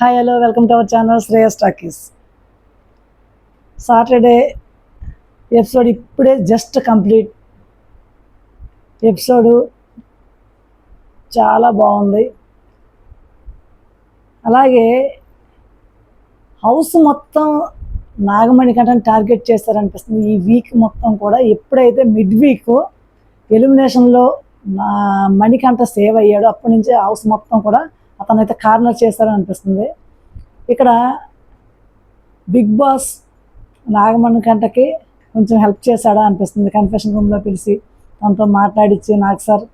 Hi hello welcome to our channel Shreyas talkies. Saturday episode ఇప్పుడే just complete. Episode చాలా బాగుంది. అలాగే హౌస్ మొత్తం నాగమణికంటని టార్గెట్ చేస్తారనిపిస్తుంది. ఈ వీక్ మొత్తం కూడా ఎప్పుడైతే మిడ్ వీక్ ఎలిమినేషన్లో మణికంఠ సేవ్ అయ్యాడో అప్పటి నుంచే హౌస్ మొత్తం కూడా అతనైతే కార్నర్ చేస్తారని అనిపిస్తుంది. ఇక్కడ బిగ్ బాస్ నాగమణికంఠకి కొంచెం హెల్ప్ చేశాడా అనిపిస్తుంది. కన్ఫెషన్ రూమ్లో పిలిచి తనతో మాట్లాడించి, నాకు సార్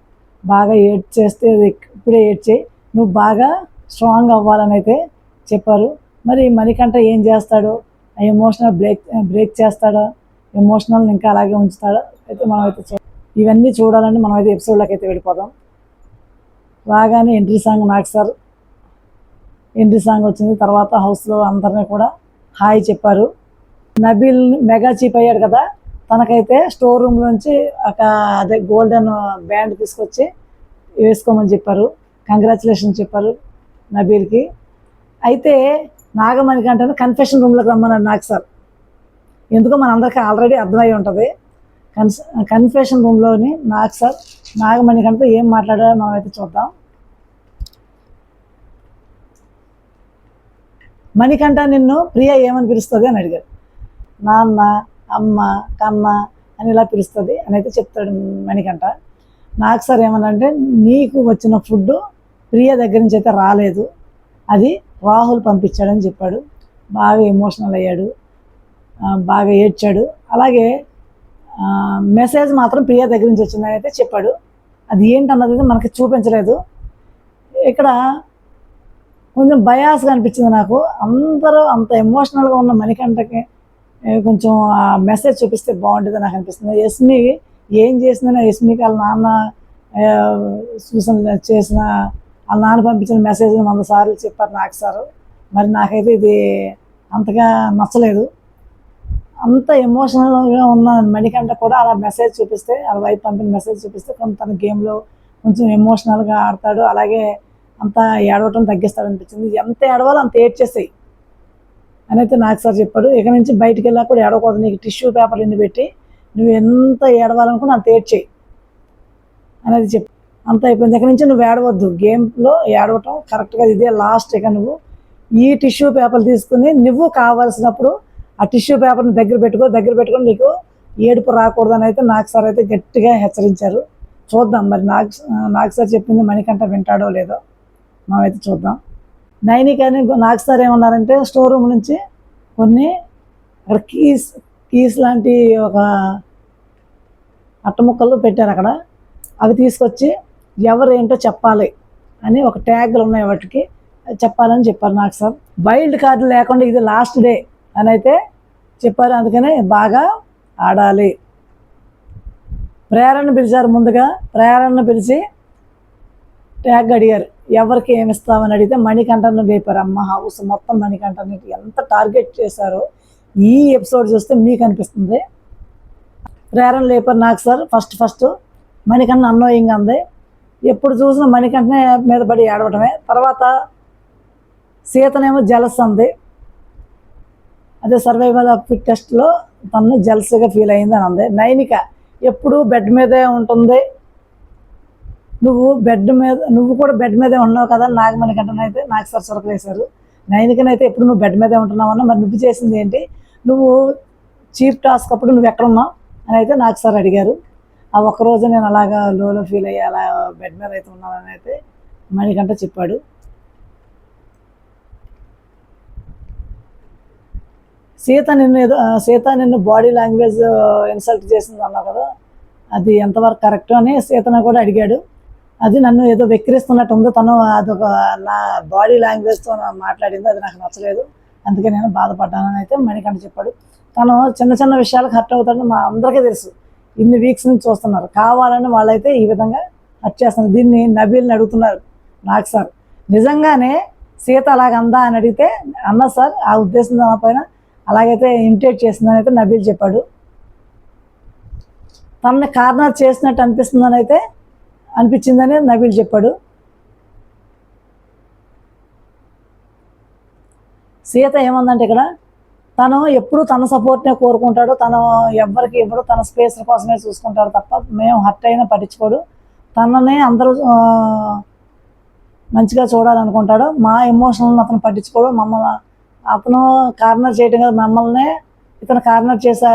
బాగా ఏడ్ చేస్తే ఇప్పుడే ఏడ్ చేయి, నువ్వు బాగా స్ట్రాంగ్ అవ్వాలని అయితే చెప్పారు. మరి మణికంఠ ఏం చేస్తాడో, ఎమోషనల్ బ్రేక్ చేస్తాడో, ఎమోషనల్ ఇంకా అలాగే ఉంచుతాడో అయితే మనమైతే ఇవన్నీ చూడాలని మనమైతే ఎపిసోడ్లోకి అయితే వెళ్ళిపోదాం. రాగానే ఎంట్రీ సాంగ్ నాకు సార్ ఎంట్రీ సాంగ్ వచ్చింది. తర్వాత హౌస్లో అందరినీ కూడా హాయ్ చెప్పారు. నబీల్ మెగా చీప్ అయ్యాడు కదా, తనకైతే స్టోర్ రూమ్ నుంచి అదే గోల్డెన్ బ్యాండ్ తీసుకొచ్చి వేసుకోమని చెప్పారు. కంగ్రాచులేషన్ చెప్పారు నబీల్కి. అయితే నాగమణికంటని కన్ఫెషన్ రూమ్లోకి రమ్మన్నాడు నాకు సార్. ఎందుకో మనందరికీ ఆల్రెడీ అర్థమై ఉంటుంది. కన్ఫెషన్ రూమ్లోని నాకు సార్ నాగమణికంటతో ఏం మాట్లాడారో మనమైతే చూద్దాం. మణికంఠ నిన్ను ప్రియ ఏమని పిలుస్తుంది అని అడిగారు. నాన్న, అమ్మ, కన్న అని ఇలా పిలుస్తుంది అని అయితే చెప్తాడు మణికంఠ. నాకు సార్ ఏమనంటే, నీకు వచ్చిన ఫుడ్ ప్రియ దగ్గర నుంచి అయితే రాలేదు, అది రాహుల్ పంపించాడని చెప్పాడు. బాగా ఎమోషనల్ అయ్యాడు, బాగా ఏడ్చాడు. అలాగే మెసేజ్ మాత్రం ప్రియ దగ్గర నుంచి వచ్చిందని అయితే చెప్పాడు. అది ఏంటన్నది మనకి చూపించలేదు. ఇక్కడ కొంచెం బయాస్గా అనిపించింది నాకు. అందరూ అంత ఎమోషనల్గా ఉన్న మణికంఠకి కొంచెం ఆ మెసేజ్ చూపిస్తే బాగుంటుంది నాకు అనిపిస్తుంది. యస్మి ఏం చేసిందని యస్మికి వాళ్ళ నాన్న సూచన చేసిన వాళ్ళ నాన్న పంపించిన మెసేజ్ని 100 సార్లు చెప్పారు నాకు సారు. మరి నాకైతే ఇది అంతగా నచ్చలేదు. అంత ఎమోషనల్గా ఉన్న మణికంఠ కూడా అలా మెసేజ్ చూపిస్తే, వాళ్ళ వైపు పంపిన మెసేజ్ చూపిస్తే కొంత తన గేమ్లో కొంచెం ఎమోషనల్గా ఆడతాడు. అలాగే అంత ఏడవటం తగ్గిస్తాడు అనిపించింది. ఎంత ఏడవాలో అంత ఏడ్చేసాయి అని అయితే నాకు సార్ చెప్పాడు. ఇక నుంచి బయటికి వెళ్ళా కూడా ఏడవకూడదు, నీకు టిష్యూ పేపర్ ఎన్ని పెట్టి నువ్వు ఎంత ఏడవాలనుకుని అంత ఏడ్చేయి అనేది చెప్పి అంత అయిపోయింది. ఇక నుంచి నువ్వు ఏడవద్దు, గేమ్లో ఏడవటం కరెక్ట్గా ఇదే లాస్ట్. ఇక నువ్వు ఈ టిష్యూ పేపర్ తీసుకుని నువ్వు కావాల్సినప్పుడు ఆ టిష్యూ పేపర్ని దగ్గర పెట్టుకొని నీకు ఏడుపు రాకూడదని అయితే నాకు సార్ అయితే గట్టిగా హెచ్చరించారు. చూద్దాం మరి నాకు సార్ చెప్పింది మణికంఠ వింటాడో లేదో మనమైతే చూద్దాం. నైనిక అని నాకు సార్ ఏమన్నారంటే, స్టోర్ రూమ్ నుంచి కొన్ని అక్కడ కీస్ లాంటి ఒక అట్టముక్కలు పెట్టారు అక్కడ, అవి తీసుకొచ్చి ఎవరు ఏంటో చెప్పాలి అని ఒక ట్యాగ్లు ఉన్నాయి, వాటికి చెప్పాలని చెప్పారు నాకు సార్. వైల్డ్ కార్డు లేకుండా ఇది లాస్ట్ డే అని అయితే చెప్పారు. అందుకనే బాగా ఆడాలి. ప్రేరణ పిలిచారు. ముందుగా ప్రేరణను పిలిచి ట్యాగ్ అడిగారు, ఎవరికి ఏమిస్తామని అడిగితే మణికంఠను లేపారు. అమ్మ హౌస్ మొత్తం మణికంఠని ఎంత టార్గెట్ చేశారో ఈ ఎపిసోడ్ చూస్తే మీకు అనిపిస్తుంది. ప్రేరణ లేపారు నాకు సార్. ఫస్ట్ మణికంఠ అన్నోయింగ్ అంది. ఎప్పుడు చూసినా మణికంఠనే మీద పడి ఏడవటమే. తర్వాత సీతనేమో జలస్ అంది. అదే సర్వైవల్ ఆఫ్ ఫిట్టెస్ట్లో తను జలస్గా ఫీల్ అయింది అని అంది. నైనిక ఎప్పుడు బెడ్ మీదే ఉంటుంది, నువ్వు కూడా బెడ్ మీదే ఉన్నావు కదా నాగమణికంఠనైతే నాకు సార్ సొరకలేశారు. నైనికనైతే ఎప్పుడు నువ్వు బెడ్ మీదే ఉంటున్నావు అన్నా, మరి నువ్వు చేసింది ఏంటి, నువ్వు చీఫ్ టాస్క్ అప్పుడు నువ్వు ఎక్కడున్నావు అని అయితే నాకు సార్ అడిగారు. ఆ ఒక్కరోజు నేను అలాగా లోలో ఫీల్ అయ్యి అలా బెడ్ మీద అయితే ఉన్నానని అయితే మణికంఠ చెప్పాడు. సీత నిన్ను బాడీ లాంగ్వేజ్ ఇన్సల్ట్ చేసింది అన్నావు కదా, అది ఎంతవరకు కరెక్ట్ అని సీతను కూడా అడిగాడు. అది నన్ను ఏదో వెక్కిరిస్తున్నట్టు ఉంది, తను అదొక నా బాడీ లాంగ్వేజ్తో మాట్లాడింది, అది నాకు నచ్చలేదు, అందుకే నేను బాధపడ్డానని అయితే మణికంఠ చెప్పాడు. తను చిన్న చిన్న విషయాలకు హర్ట్ అవుతాడని మా అందరికీ తెలుసు. ఇన్ని వీక్స్ నుంచి చూస్తున్నారు, కావాలని వాళ్ళైతే ఈ విధంగా హర్ట్ చేస్తున్నారు. దీన్ని నబీల్ని అడుగుతున్నారు నాకు సార్, నిజంగానే సీత అలాగందా అని అడిగితే అన్న సార్ ఆ ఉద్దేశం పైన అలాగైతే ఇమిటేట్ చేసిందని అయితే నబీల్ చెప్పాడు. తనని కార్నర్ చేసినట్టు అనిపించిందని నబీల్ చెప్పాడు. సీత ఏమందంటే ఇక్కడ తను ఎప్పుడు తన సపోర్ట్నే కోరుకుంటాడు, తను ఎవ్వరికి ఇవ్వడు, తన స్పేస్ కోసమే చూసుకుంటాడు తప్ప మేము హర్ట్ అయినా పట్టించుకోడు, తననే అందరూ మంచిగా చూడాలనుకుంటాడు, మా ఎమోషనల్ని అతను పట్టించుకోడు, మమ్మల్ని అతను కార్నర్ చేయడం కాదు, మమ్మల్ని ఇతను కార్నర్ చేసా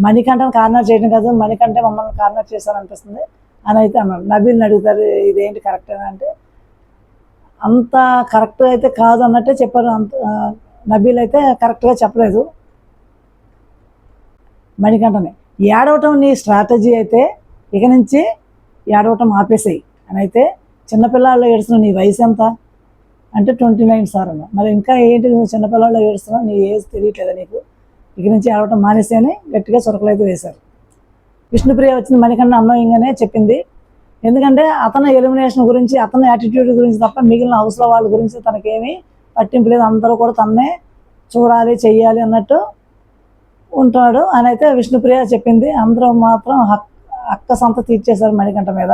మణికంఠను కార్నర్ చేయడం కాదు, మణికంఠ మమ్మల్ని కార్నర్ చేశారనిపిస్తుంది అని అయితే అన్నాడు. నబీల్ని అడుగుతారు ఇదేంటి కరెక్టేనా అంటే అంత కరెక్ట్ అయితే కాదు అన్నట్టే చెప్పారు. అంత నబీల్ అయితే కరెక్ట్గా చెప్పలేదు. మణికంఠని ఏడవటం నీ స్ట్రాటజీ అయితే ఇక నుంచి ఏడవటం ఆపేసేయి అని అయితే, చిన్నపిల్లాళ్ళు ఏడుస్తున్నావు, నీ వయసు ఎంత అంటే 29 సార్ అన్న. మరి ఇంకా ఏంటి నువ్వు చిన్నపిల్లాళ్ళు ఏడుస్తున్నావు, నీ ఏజ్ తెలియట్లేదా నీకు, ఇక నుంచి ఏడవటం మానేసి అని గట్టిగా చురకలు అయితే వేశారు. విష్ణుప్రియ వచ్చింది మణికంఠ అన్వయంగానే చెప్పింది, ఎందుకంటే అతని ఎలిమినేషన్ గురించి, అతని యాటిట్యూడ్ గురించి తప్ప మిగిలిన హౌస్లో వాళ్ళ గురించి తనకేమీ పట్టింపు లేదు, అందరూ కూడా తన్నే చూడాలి చెయ్యాలి అన్నట్టు ఉంటాడు అని అయితే విష్ణుప్రియ చెప్పింది. అందరూ మాత్రం అక్క సంత తీర్చేశారు మణికంఠ మీద.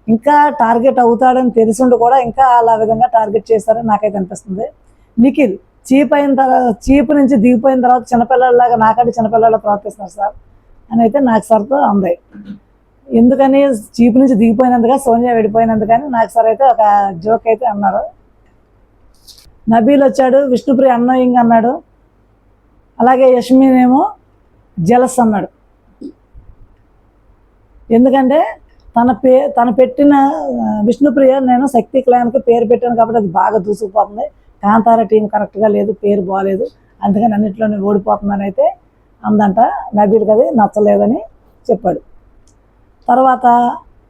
ఇంకా టార్గెట్ అవుతాడని తెలిసిండు కూడా ఇంకా అలా విధంగా టార్గెట్ చేశారని నాకైతే అనిపిస్తుంది. నిఖిల్ చీప్ నుంచి దిగిపోయిన తర్వాత చిన్నపిల్లలాగా నాకంటే చిన్నపిల్లలా ప్రవర్తిస్తున్నారు సార్ అని అయితే నాకు సార్తో అందాయి. ఎందుకని చీప్ నుంచి దిగిపోయినందుగా, సోనియా వెళ్ళిపోయినందుకని నాకు సార్ అయితే ఒక జోక్ అయితే అన్నారు. నబీల్ వచ్చాడు, విష్ణుప్రియ అన్నోయింగ్ అన్నాడు, అలాగే యష్మినేమో జలస్ అన్నాడు. ఎందుకంటే తను పెట్టిన విష్ణుప్రియ నేను శక్తి క్లాన్కి పేరు పెట్టాను కాబట్టి అది బాగా దూసుకుపోతుంది, కాంతార టీం కరెక్ట్గా లేదు, పేరు బాగాలేదు, అందుకని అన్నింటిలోనే ఓడిపోతుందని అయితే అందంట. నబీల్కి అది నచ్చలేదని చెప్పాడు. తర్వాత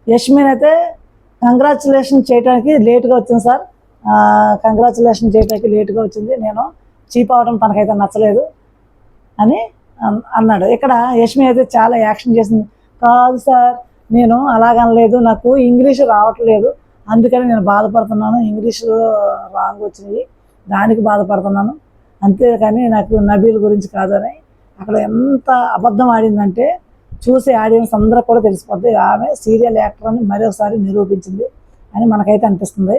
యష్మిన్ అయితే కంగ్రాచులేషన్ చేయడానికి లేట్గా వచ్చింది సార్, కంగ్రాచులేషన్ చేయడానికి లేట్గా వచ్చింది, నేను చీప్ అవడం తనకైతే నచ్చలేదు అని అన్నాడు. ఇక్కడ యష్మి అయితే చాలా యాక్షన్ చేసింది, కాదు సార్ నేను అలాగనలేదు, నాకు ఇంగ్లీష్ రావట్లేదు అందుకని నేను బాధపడుతున్నాను, ఇంగ్లీష్ రాంగ్ వచ్చినాయి దానికి బాధపడుతున్నాను, అంతేకాని నాకు నబీల్ గురించి కాదని. అక్కడ ఎంత అబద్ధం ఆడిందంటే చూసే ఆడియన్స్ అందరూ కూడా తెలిసిపోద్ది ఆమె సీరియల్ యాక్టర్ అని మరొకసారి నిరూపించింది అని మనకైతే అనిపిస్తుంది.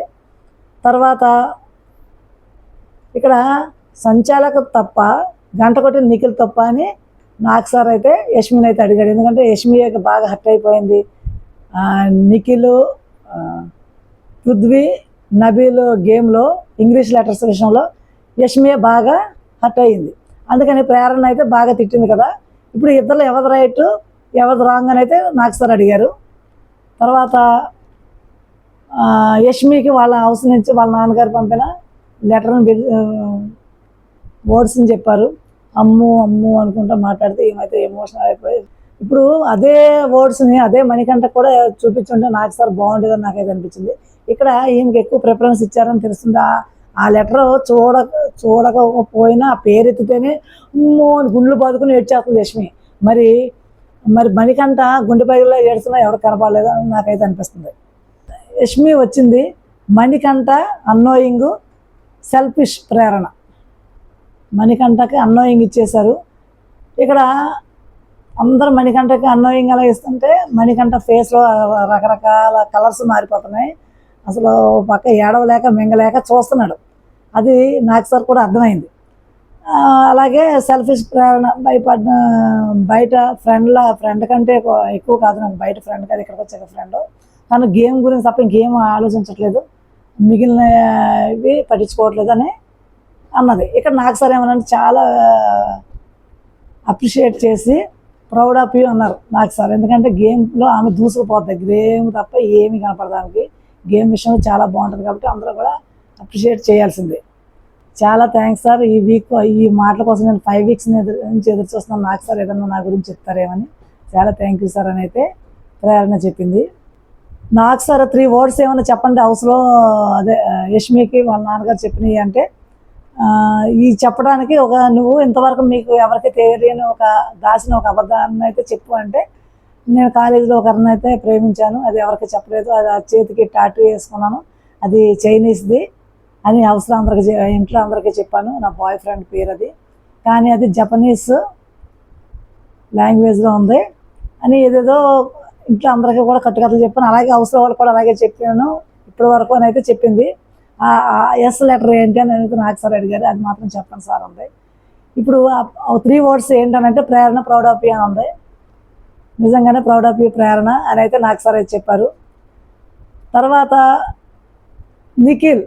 తర్వాత ఇక్కడ సంచాలక తప్ప, గంట కొట్టిన నిఖిల్ తప్ప అని నాకు సార్ అయితే యష్మిని అయితే అడిగాడు. ఎందుకంటే యష్మి బాగా హర్ట్ అయిపోయింది, నిఖిల్ పృథ్వీ నబీల్ గేమ్లో ఇంగ్లీష్ లెటర్స్ విషయంలో యష్మి బాగా హర్ట్ అయ్యింది, అందుకని ప్రేరణ అయితే బాగా తిట్టింది కదా, ఇప్పుడు ఇద్దరు ఎవరి రైట్ ఎవరి రాంగ్ అని అయితే నాకు సార్ అడిగారు. తర్వాత యష్మికి వాళ్ళ హౌస్ నుంచి వాళ్ళ నాన్నగారు పంపిన లెటర్ని వర్డ్స్ని చెప్పారు, అమ్ము అమ్ము అనుకుంటా మాట్లాడితే ఏమైతే ఎమోషనల్ అయిపోయి, ఇప్పుడు అదే వర్డ్స్ని అదే మణికంఠ కూడా చూపించుంటే నాకు సార్ బాగుండేదని నాకైతే అనిపించింది. ఇక్కడ ఈయనకి ఎక్కువ ప్రిఫరెన్స్ ఇచ్చారని తెలుస్తుంది. ఆ లెటర్ చూడకపోయినా ఆ పేరు ఎత్తితేనే అమ్మో అని గుండెలు బాదుకుని ఏడ్చేస్తుంది యష్మి. మరి మణికంఠ గుండె పైలో ఏడుస్తున్నా ఎవరు కనపడలేదు అని నాకైతే అనిపిస్తుంది. యష్మి వచ్చింది మణికంఠ అన్నోయింగ్ సెల్ఫిష్ ప్రేరణ, మణికంఠకి అన్నోయింగ్ ఇచ్చేశారు. ఇక్కడ అందరూ మణికంఠకి అన్నోయింగ్ అలా ఇస్తుంటే మణికంఠ ఫేస్లో రకరకాల కలర్స్ మారిపోతున్నాయి, అసలు పక్క ఏడవలేక మింగలేక చూస్తున్నాడు, అది నాకు సార్ కూడా అర్థమైంది. అలాగే సెల్ఫిష్ ప్రేరణ బయట ఫ్రెండ్ కంటే ఎక్కువ కాదు నాకు, బయట ఫ్రెండ్ కాదు ఇక్కడికి వచ్చాక ఫ్రెండ్, తను గేమ్ గురించి తప్ప ఇంకేం ఆలోచించట్లేదు, మిగిలినవి పట్టించుకోవట్లేదు అని అన్నది. ఇక్కడ నాకు సార్ ఏమన్నా చాలా అప్రిషియేట్ చేసి ప్రౌడ్ ఆఫ్ యూ అన్నారు నాకు సార్, ఎందుకంటే గేమ్లో ఆమె దూసుకుపోతుంది, గేమ్ తప్ప ఏమి కనపడదు ఆమెకి, గేమ్ విషయంలో చాలా బాగుంటుంది కాబట్టి అందరూ కూడా అప్రిషియేట్ చేయాల్సిందే. చాలా థ్యాంక్స్ సార్, ఈ మాటల కోసం నేను 5 వీక్స్ నుంచి ఎదురు చూస్తున్నాను, నాకు సార్ ఏదన్నా నా గురించి చెప్తారేమని, చాలా థ్యాంక్ యూ సార్ అని అయితే ప్రేరణ చెప్పింది. నాకు సార్ 3 వర్డ్స్ ఏమైనా చెప్పండి హౌస్లో, అదే యష్మికి వాళ్ళ నాన్నగారు చెప్పినవి అంటే, ఈ చెప్పడానికి నువ్వు ఇంతవరకు మీకు ఎవరికి తెలియని దాచిన ఒక అబద్ధాన్ని అయితే చెప్పు అంటే, నేను కాలేజీలో ఒకరిని అయితే ప్రేమించాను, అది ఎవరికి చెప్పలేదు, అది ఆ చేతికి టాటూ వేసుకున్నాను, అది చైనీస్ది అని హౌస్లో అందరికీ ఇంట్లో అందరికీ చెప్పాను, నా బాయ్ ఫ్రెండ్ పేరు అది, కానీ అది జపనీస్ లాంగ్వేజ్లో ఉంది అని ఏదేదో ఇంట్లో అందరికీ కూడా కట్టుకథలు చెప్పాను, అలాగే హౌస్లో వాళ్ళు కూడా అలాగే చెప్పాను ఇప్పటి వరకు అని అయితే చెప్పింది. ఎస్ లెటర్ ఏంటి అని అయితే నాకు సార్ అడిగారు. అది మాత్రం చెప్పండి సార్ అంది. ఇప్పుడు 3 వర్డ్స్ ఏంటనంటే ప్రేరణ, ప్రౌడ్ ఆఫ్ యూ అని ఉంది. నిజంగానే ప్రౌడ్ ఆఫ్ యూ ప్రేరణ అని అయితే నాకు సార్ అయితే చెప్పారు. తర్వాత నిఖిల్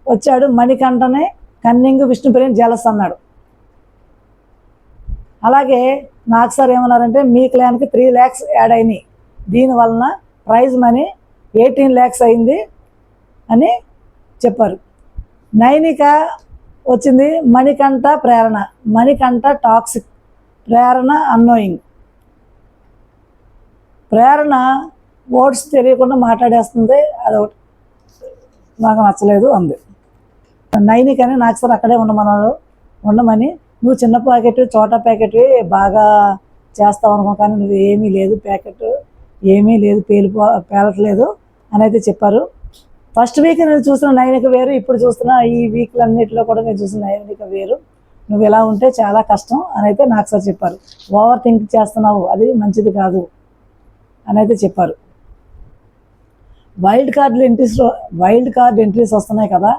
వచ్చాడు, మణికంఠనే కన్నింగ్, విష్ణుప్రియని జలస్ అన్నాడు. అలాగే నాకు సార్ ఏమన్నారంటే మీ క్లాన్కి 3 lakhs యాడ్ అయినాయి, దీనివలన ప్రైజ్ మనీ 18 lakhs అయింది అని చెప్పారు. నైనిక వచ్చింది మణికంఠ ప్రేరణ, మణికంఠ టాక్సిక్, ప్రేరణ అన్నోయింగ్. ప్రేరణ వర్డ్స్ తెలియకుండా మాట్లాడేస్తుంది, అదొకటి నాకు నచ్చలేదు అంది. నైనికని నాకు సార్ అక్కడే ఉండమని నువ్వు చిన్న ప్యాకెట్ చోటా ప్యాకెట్ బాగా చేస్తావు అనుకో, కానీ నువ్వు ఏమీ లేదు, ప్యాకెట్ ఏమీ లేదు, పేలట్లేదు అని అయితే చెప్పారు. ఫస్ట్ వీక్ నేను చూసిన నైనిక వేరు, ఇప్పుడు చూస్తున్న ఈ వీక్లన్నిటిలో కూడా నేను చూసిన నైనిక వేరు. నువ్వు ఇలా ఉంటే చాలా కష్టం అని అయితే నాకు సార్ చెప్పారు. ఓవర్ థింక్ చేస్తున్నావు, అది మంచిది కాదు అని అయితే చెప్పారు. వైల్డ్ కార్డ్ ఎంట్రీస్ వస్తున్నాయి కదా,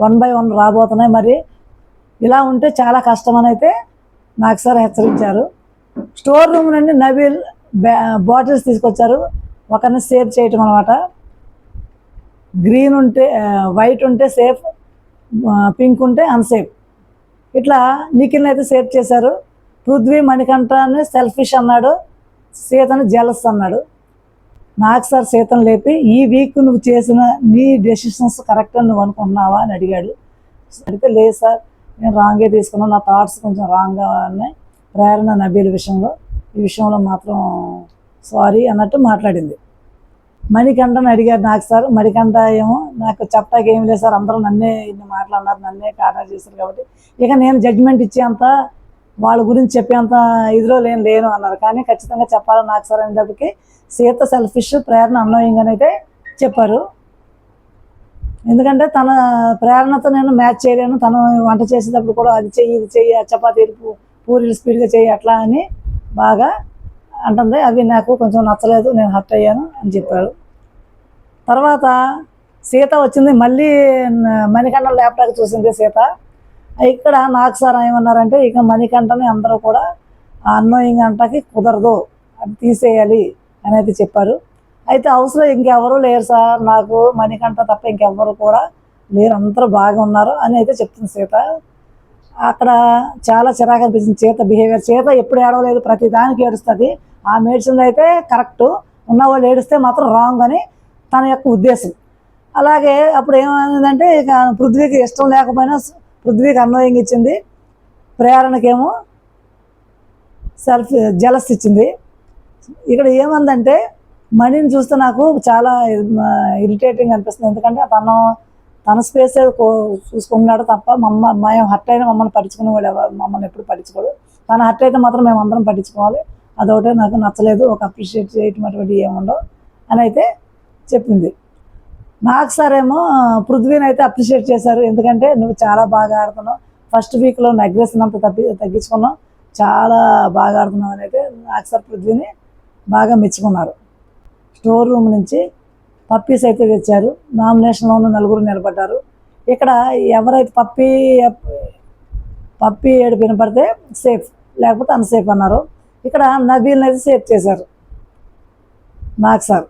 1 by 1 రాబోతున్నాయి. మరి ఇలా ఉంటే చాలా కష్టం అని అయితే నాకు సార్ హెచ్చరించారు. స్టోర్ రూమ్ నుండి నబీల్ బాటిల్స్ తీసుకొచ్చారు, ఒకరిని సేవ్ చేయటం అనమాట. గ్రీన్ ఉంటే వైట్ ఉంటే సేఫ్, పింక్ ఉంటే అన్సేఫ్. ఇట్లా నిఖిల్ని అయితే సేవ్ చేశారు. పృథ్వీ మణికంఠని సెల్ఫిష్ అన్నాడు, సీతని జెలస్ అన్నాడు. నాకు సార్ సీతను లేపి ఈ వీక్ నువ్వు చేసిన నీ డెసిషన్స్ కరెక్ట్ అని నువ్వు అనుకుంటున్నావా అని అడిగాడు. అడిగితే లేదు సార్, నేను రాంగే తీసుకున్నాను, నా థాట్స్ కొంచెం రాంగ్గా ఉన్నాయి ప్రేరణ నబీల్ విషయంలో, ఈ విషయంలో మాత్రం సారీ అన్నట్టు మాట్లాడింది. మణికంఠని అడిగారు నాకు సార్. మణికంఠ ఏమో నాకు చెప్పడానికి ఏం లేదు సార్, అందరూ నన్నే ఇన్ని మాట్లాడినారు, నన్నే కార్నర్ చేశారు, కాబట్టి ఇక నేను జడ్జిమెంట్ ఇచ్చేంత వాళ్ళ గురించి చెప్పేంత ఇదిలో లేను అన్నారు. కానీ ఖచ్చితంగా చెప్పాలి నాకు సార్ అనేటప్పటికి సీత సెల్ఫిష్, ప్రేరణ అన్నోయింగ్ అని అయితే చెప్పారు. ఎందుకంటే తన ప్రేరణతో నేను మ్యాచ్ చేయలేను, తను వంట చేసేటప్పుడు కూడా అది చెయ్యి ఇది చెయ్యి, చపాతీలు పూరీలు స్పీడ్గా చెయ్యి అట్లా అని బాగా అంటుంది. అవి నాకు కొంచెం నచ్చలేదు, నేను హర్ట్ అయ్యాను అని చెప్పారు. తర్వాత సీత వచ్చింది, మళ్ళీ మణికంఠ ల్యాప్టాప్ చూసింది సీత. ఇక్కడ నాకు సార్ ఏమన్నారంటే ఇక మణికంఠని అందరూ కూడా అన్నోయింగ్ అంటకి కుదరదు, అది తీసేయాలి అని అయితే చెప్పారు. అయితే హౌస్లో ఇంకెవరూ లేరు సార్, నాకు మణికంఠ తప్ప ఇంకెవ్వరు కూడా లేరు, అందరూ బాగా ఉన్నారు అని అయితే చెప్తుంది సీత. అక్కడ చాలా చిరాకు అనిపించింది సీత బిహేవియర్. సీత ఎప్పుడు ఏడవలేదు, ప్రతి దానికి ఏడుస్తుంది. ఆ మెడిసిన్ అయితే కరెక్టు, ఉన్నవాళ్ళు ఏడిస్తే మాత్రం రాంగ్ అని తన యొక్క ఉద్దేశం. అలాగే అప్పుడు ఏమైందంటే ఇక పృథ్వీకి ఇష్టం లేకపోయినా పృథ్వీకి అన్నోయింగ్ ఇచ్చింది, ప్రేరణకేమో జెలస్ ఇచ్చింది. ఇక్కడ ఏమందంటే మణిని చూస్తే నాకు చాలా ఇరిటేటింగ్ అనిపిస్తుంది. ఎందుకంటే తన స్పేస్ చూసుకున్నాడు తప్ప మేము హర్ట్ అయినా మమ్మల్ని పట్టించుకునేవాడు, మమ్మల్ని ఎప్పుడు పట్టించుకోడు. తన హర్ట్ అయితే మాత్రం మేము అందరం పట్టించుకోవాలి, అదొకటే నాకు నచ్చలేదు, ఒక అప్రిషియేట్ చేయటం అటువంటి ఏముండవు అని అయితే చెప్పింది. నాకు సార్ ఏమో పృథ్వీని అయితే అప్రిషియేట్ చేశారు. ఎందుకంటే నువ్వు చాలా బాగా ఆడుతున్నావు, ఫస్ట్ వీక్లో ఉన్న అగ్రెషన్ అంతా తగ్గించుకున్నావు, చాలా బాగా ఆడుతున్నావు అని అయితే నాకు సార్ పృథ్వీని బాగా మెచ్చుకున్నారు. స్టోర్ రూమ్ నుంచి పప్పీస్ అయితే తెచ్చారు, నామినేషన్లో ఉన్న 4 నిలబడ్డారు. ఇక్కడ ఎవరైతే పప్పీ ఏడు వినపడితే సేఫ్, లేకపోతే అన్సేఫ్ అన్నారు. ఇక్కడ నబీల్ని అయితే సేఫ్ చేశారు నాకు సార్.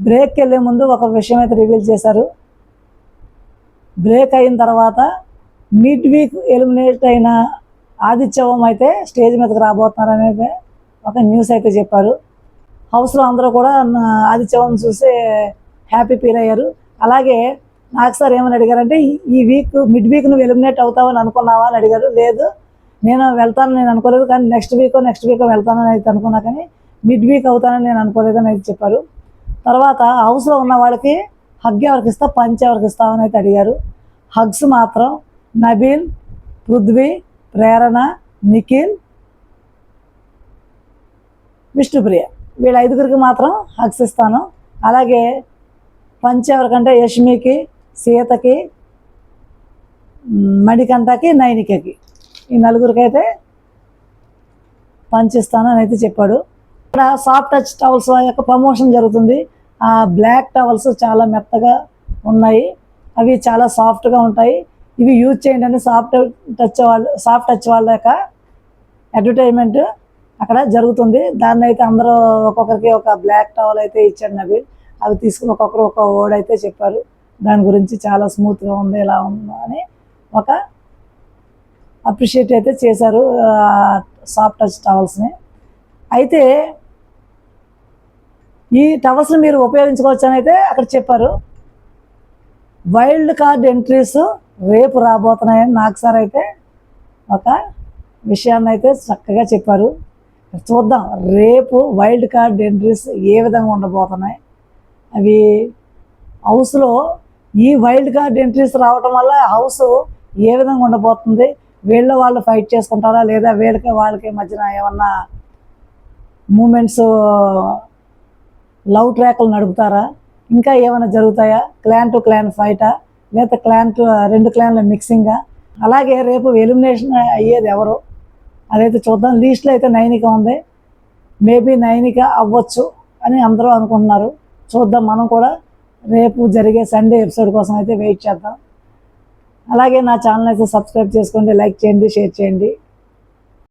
బ్రేక్కి వెళ్ళే ముందు ఒక విషయం అయితే రివీల్ చేశారు. బ్రేక్ అయిన తర్వాత మిడ్ వీక్ ఎలిమినేట్ అయిన ఆదిత్యవం అయితే స్టేజ్ మీదకి రాబోతున్నారు అనేది ఒక న్యూస్ అయితే చెప్పారు. హౌస్లో అందరూ కూడా ఆదిత్యవం చూసి హ్యాపీ ఫీల్ అయ్యారు. అలాగే నాకు సార్ ఏమని అడిగారంటే ఈ వీక్ మిడ్ వీక్ నువ్వు ఎలిమినేట్ అవుతావని అనుకున్నావా అని అడిగారు. లేదు, నేను వెళ్తాను నేను అనుకోలేదు, కానీ నెక్స్ట్ వీక్ వెళ్తానని అయితే అనుకున్నా, కానీ మిడ్ వీక్ అవుతానని నేను అనుకోలేదని అయితే చెప్పారు. తర్వాత హౌస్లో ఉన్న వాళ్ళకి హగ్ ఎవరికి ఇస్తావు, పంచ్ ఎవరికి ఇస్తావు అని అయితే అడిగారు. హగ్స్ మాత్రం నబీల్, పృథ్వీ, ప్రేరణ, నిఖిల్, విష్ణుప్రియ, వీళ్ళ 5గురికి మాత్రం హగ్స్ ఇస్తాను. అలాగే పంచ్ ఎవరికంటే యష్మికి, సీతకి, మణికంఠకి, నైనికకి, ఈ 4గురికి అయితే పంచ్ ఇస్తాను అని అయితే చెప్పాడు. ఇక్కడ సాఫ్ట్ టచ్ టవల్స్ యొక్క ప్రమోషన్ జరుగుతుంది. ఆ బ్లాక్ టవల్స్ చాలా మెత్తగా ఉన్నాయి, అవి చాలా సాఫ్ట్గా ఉంటాయి. ఇవి యూజ్ చేయండి అని సాఫ్ట్ టచ్ వాళ్ళ యొక్క అడ్వర్టైజ్మెంట్ అక్కడ జరుగుతుంది. దాన్ని అయితే అందరూ ఒక్కొక్కరికి ఒక బ్లాక్ టవల్ అయితే ఇచ్చాడు నబీల్. అవి తీసుకుని ఒక్కొక్కరు ఒక వర్డ్ అయితే చెప్పారు. దాని గురించి చాలా స్మూత్గా ఉంది, ఎలా ఉందో అని ఒక అప్రిషియేట్ అయితే చేశారు సాఫ్ట్ టచ్ టవల్స్ని. అయితే ఈ టవల్స్ని మీరు ఉపయోగించుకోవచ్చు అని అయితే అక్కడ చెప్పారు. వైల్డ్ కార్డ్ ఎంట్రీస్ రేపు రాబోతున్నాయని నాకు సార్ అయితే ఒక విషయాన్ని అయితే చక్కగా చెప్పారు. చూద్దాం రేపు వైల్డ్ కార్డ్ ఎంట్రీస్ ఏ విధంగా ఉండబోతున్నాయి. అవి హౌస్లో ఈ వైల్డ్ కార్డ్ ఎంట్రీస్ రావటం వల్ల హౌస్ ఏ విధంగా ఉండబోతుంది, వాళ్ళు ఫైట్ చేసుకుంటారా లేదా వాళ్ళకి మధ్యన ఏమన్నా మూమెంట్స్ లవ్ ట్రాక్లు నడుపుతారా, ఇంకా ఏమైనా జరుగుతాయా, క్లాన్ టు క్లాన్ ఫైటా లేదా రెండు క్లాన్ల మిక్సింగా, అలాగే రేపు ఎలిమినేషన్ అయ్యేది ఎవరు అదైతే చూద్దాం. లీస్ట్లో అయితే నైనిక ఉంది, మేబీ నైనిక అవ్వచ్చు అని అందరూ అనుకుంటున్నారు. చూద్దాం, మనం కూడా రేపు జరిగే సండే ఎపిసోడ్ కోసం అయితే వెయిట్ చేద్దాం. అలాగే నా ఛానల్ అయితే సబ్స్క్రైబ్ చేసుకోండి, లైక్ చేయండి, షేర్ చేయండి.